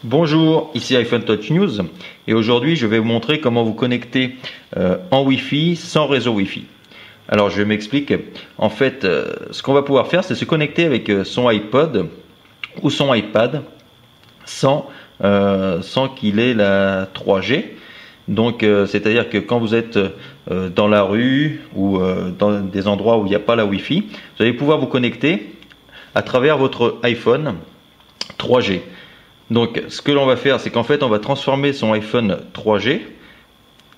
Bonjour, ici iPhone Touch News et aujourd'hui je vais vous montrer comment vous connecter en Wi-Fi sans réseau Wi-Fi. Alors je m'explique. En fait, ce qu'on va pouvoir faire, c'est se connecter avec son iPod ou son iPad sans qu'il ait la 3G. Donc c'est-à-dire que quand vous êtes dans la rue ou dans des endroits où il n'y a pas la Wi-Fi, vous allez pouvoir vous connecter à travers votre iPhone 3G. Donc ce que l'on va faire, c'est qu'en fait on va transformer son iPhone 3G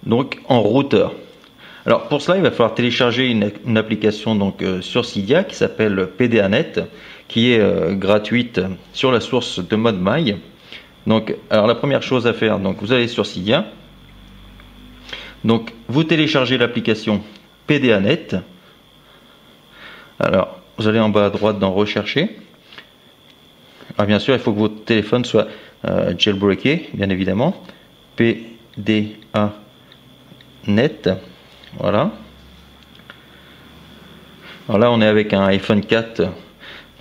donc en routeur. Alors pour cela il va falloir télécharger une application donc sur Cydia qui s'appelle PDANet, qui est gratuite sur la source de ModMy. Donc alors la première chose à faire, donc vous allez sur Cydia, donc vous téléchargez l'application PDANet. Alors vous allez en bas à droite dans rechercher. Alors bien sûr, il faut que votre téléphone soit jailbreaké, bien évidemment. PDANet, voilà. Alors là, on est avec un iPhone 4,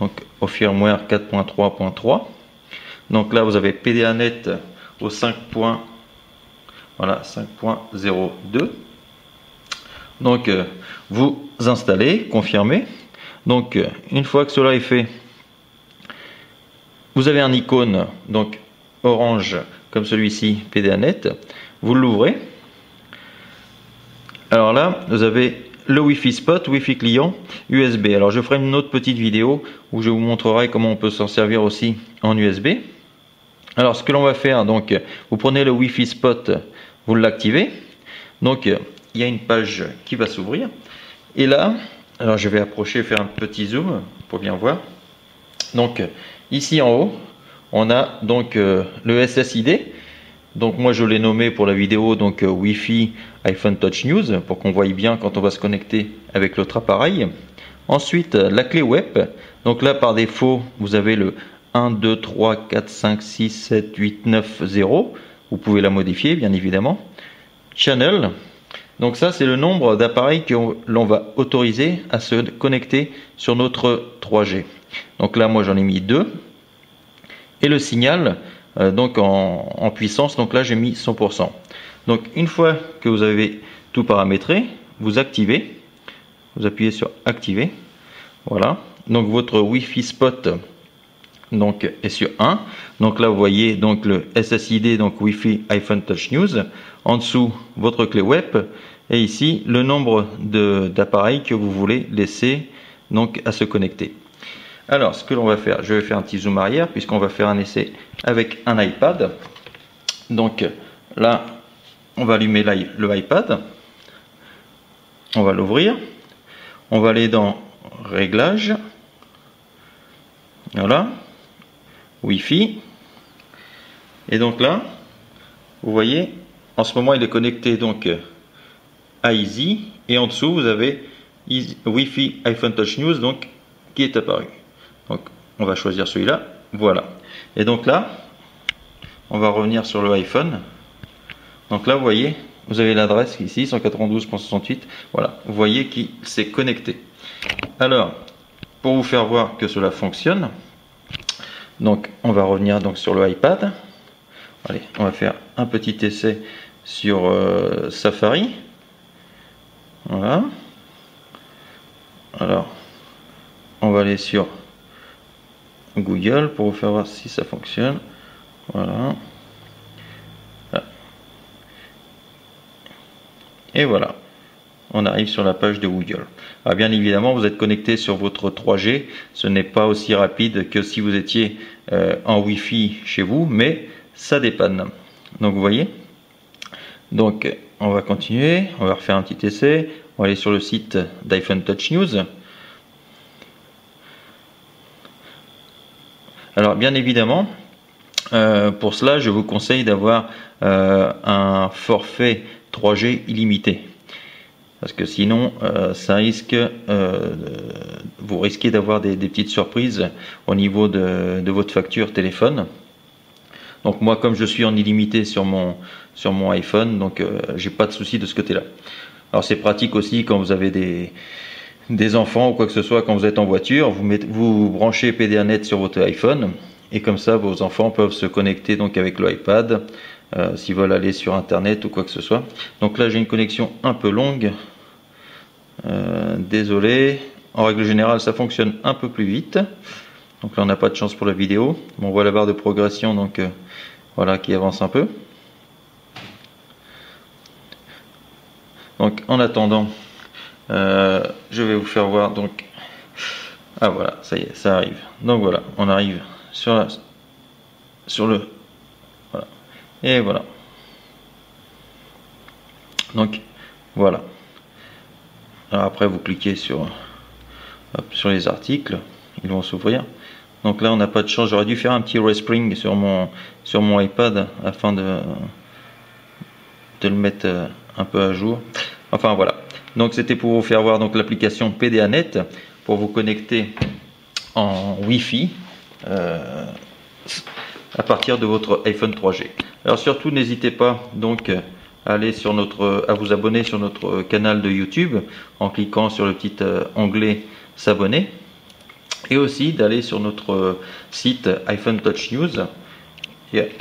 donc au firmware 4.3.3. Donc là, vous avez PDANet au 5.02. Donc vous installez, confirmez. Donc une fois que cela est fait, vous avez un icône donc orange comme celui-ci, PDANet. Vous l'ouvrez. Alors là, vous avez le Wi-Fi spot, Wi-Fi client, USB. Alors je ferai une autre petite vidéo où je vous montrerai comment on peut s'en servir aussi en USB. Alors ce que l'on va faire, donc vous prenez le Wi-Fi spot, vous l'activez. Donc il y a une page qui va s'ouvrir. Et là, alors je vais approcher, faire un petit zoom pour bien voir. Donc ici en haut, on a donc le SSID. Donc moi je l'ai nommé pour la vidéo donc Wi-Fi iPhone Touch News pour qu'on voie bien quand on va se connecter avec l'autre appareil. Ensuite la clé web. Donc là par défaut vous avez le 1, 2, 3, 4, 5, 6, 7, 8, 9, 0. Vous pouvez la modifier bien évidemment. Channel. Donc ça c'est le nombre d'appareils que l'on va autoriser à se connecter sur notre 3G. Donc là moi j'en ai mis 2. Et le signal donc en puissance, donc là j'ai mis 100%. Donc une fois que vous avez tout paramétré, vous activez, vous appuyez sur activer. Voilà. Donc votre Wi-Fi spot donc est sur 1. Donc là vous voyez donc le SSID, donc Wi-Fi iPhone Touch News. En dessous votre clé web et ici le nombre d'appareils que vous voulez laisser donc à se connecter. Alors ce que l'on va faire, je vais faire un petit zoom arrière puisqu'on va faire un essai avec un iPad. Donc là on va allumer le iPad, on va l'ouvrir, on va aller dans réglages, voilà, Wi-Fi, et donc là vous voyez en ce moment il est connecté donc à Easy, et en dessous vous avez Wi-Fi iPhone Touch News donc qui est apparu. Donc on va choisir celui-là, voilà. Et donc là, on va revenir sur le iPhone. Donc là, vous voyez, vous avez l'adresse ici, 192.68. Voilà, vous voyez qu'il s'est connecté. Alors, pour vous faire voir que cela fonctionne, donc on va revenir donc sur le iPad. Allez, on va faire un petit essai sur Safari. Voilà. Alors, on va aller sur Google pour vous faire voir si ça fonctionne. Voilà. Et voilà. On arrive sur la page de Google. Alors bien évidemment, vous êtes connecté sur votre 3G. Ce n'est pas aussi rapide que si vous étiez en Wi-Fi chez vous, mais ça dépanne. Donc vous voyez. Donc on va continuer. On va refaire un petit essai. On va aller sur le site d'iPhone Touch News. Alors bien évidemment, pour cela, je vous conseille d'avoir un forfait 3G illimité. Parce que sinon, ça risque, vous risquez d'avoir des petites surprises au niveau de votre facture téléphone. Donc moi, comme je suis en illimité sur mon iPhone, donc j'ai pas de souci de ce côté-là. Alors c'est pratique aussi quand vous avez des enfants ou quoi que ce soit, quand vous êtes en voiture, vous branchez PDANet sur votre iPhone et comme ça vos enfants peuvent se connecter donc avec le iPad s'ils veulent aller sur internet ou quoi que ce soit. Donc là j'ai une connexion un peu longue, désolé. En règle générale ça fonctionne un peu plus vite, donc là on n'a pas de chance pour la vidéo. Bon, on voit la barre de progression donc voilà, qui avance un peu. Donc en attendant, je vais vous faire voir. Donc ah voilà, ça y est, ça arrive. Donc voilà, on arrive sur le voilà, et voilà. Donc voilà. Alors après vous cliquez sur les articles, ils vont s'ouvrir. Donc là on n'a pas de chance, j'aurais dû faire un petit respring sur mon iPad afin de le mettre un peu à jour. Enfin voilà, donc c'était pour vous faire voir donc l'application PDANet pour vous connecter en Wi-Fi à partir de votre iPhone 3G. Alors surtout n'hésitez pas donc à aller à vous abonner sur notre canal de YouTube en cliquant sur le petit onglet s'abonner, et aussi d'aller sur notre site iPhone Touch News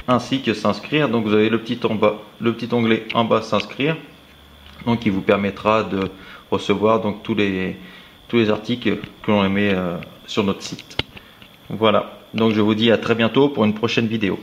ainsi que s'inscrire. Donc vous avez le petit onglet en bas s'inscrire, donc qui vous permettra de recevoir donc tous les articles que l'on met sur notre site. Voilà, donc je vous dis à très bientôt pour une prochaine vidéo.